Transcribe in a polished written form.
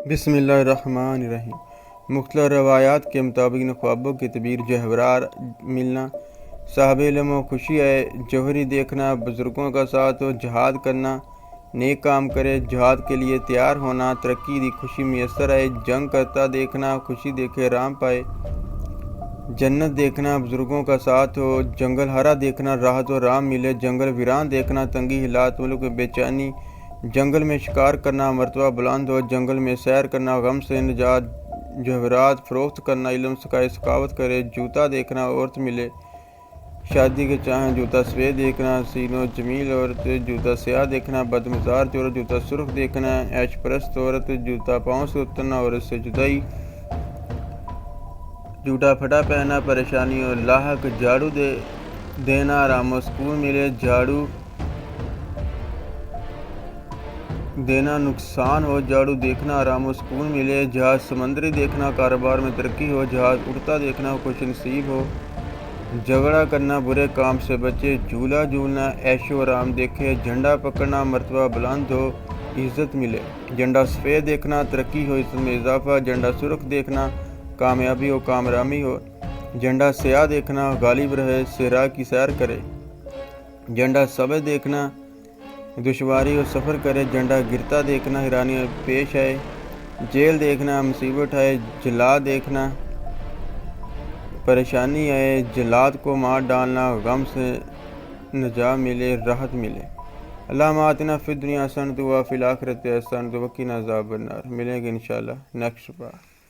بسم اللہ الرحمن الرحیم۔ مختلف روایات کے مطابق خوابوں کی تعبیر جوہرار ملنا، صاحب علم و خوشی ہے، جوہری دیکھنا، بزرگوں کا ساتھ ہو، جہاد کرنا، نیک کام کرے، جہاد کے لیے تیار ہونا، ترقی دی خوشی میسر آئے، جنگ کرتا دیکھنا، خوشی دیکھے رام پائے، جنت دیکھنا، بزرگوں کا ساتھ ہو، جنگل ہرا دیکھنا، راحت و رام ملے، جنگل ویران دیکھنا، تنگی حالات ملک میں بے چینی، جنگل میں شکار کرنا، مرتبہ بلند ہو، جنگل میں سیر کرنا، غم سے نجات، جوہرات فروخت کرنا، علم سکھائے سخاوت کرے، جوتا دیکھنا، عورت ملے، شادی کے چاہیں، جوتا سفید دیکھنا، حسین و جمیل عورت، جوتا سیاہ دیکھنا، بد مزاج عورت، جوتا سرخ دیکھنا، عیش پرست عورت، جوتا پاؤں سے اترنا، عورت سے جدائی، جوتا پھٹا پہننا، پریشانی اور لاحق، جھاڑو دینا، آرام و سکون ملے، جھاڑو دینا نقصان ہو، جھاڑو دیکھنا، آرام و سکون ملے، جہاز سمندری دیکھنا، کاروبار میں ترقی ہو، جہاز اڑتا دیکھنا، خوش نصیب ہو، جھگڑا کرنا، برے کام سے بچے، جھولا جھولنا، عیش و آرام دیکھے، جھنڈا پکڑنا، مرتبہ بلند ہو، عزت ملے، جھنڈا سفید دیکھنا، ترقی ہو، عزت میں اضافہ، جھنڈا سرخ دیکھنا، کامیابی ہو، کامرانی ہو، جھنڈا سیاہ دیکھنا، غالب رہے، صحرا کی سیر کرے، جھنڈا سبز دیکھنا، دشواری و سفر کرے، جھنڈا گرتا دیکھنا، حیرانی پیش آئے، جیل دیکھنا، مصیبت آئے، جلاد دیکھنا، پریشانی آئے، جلاد کو مار ڈالنا، غم سے نجات ملے، راحت ملے۔ اللہم آتنا فی الدنیا حسنۃ وفی الآخرۃ حسنۃ وقنا عذاب النار۔ ملیں گے انشاءاللہ نیکسٹ بار۔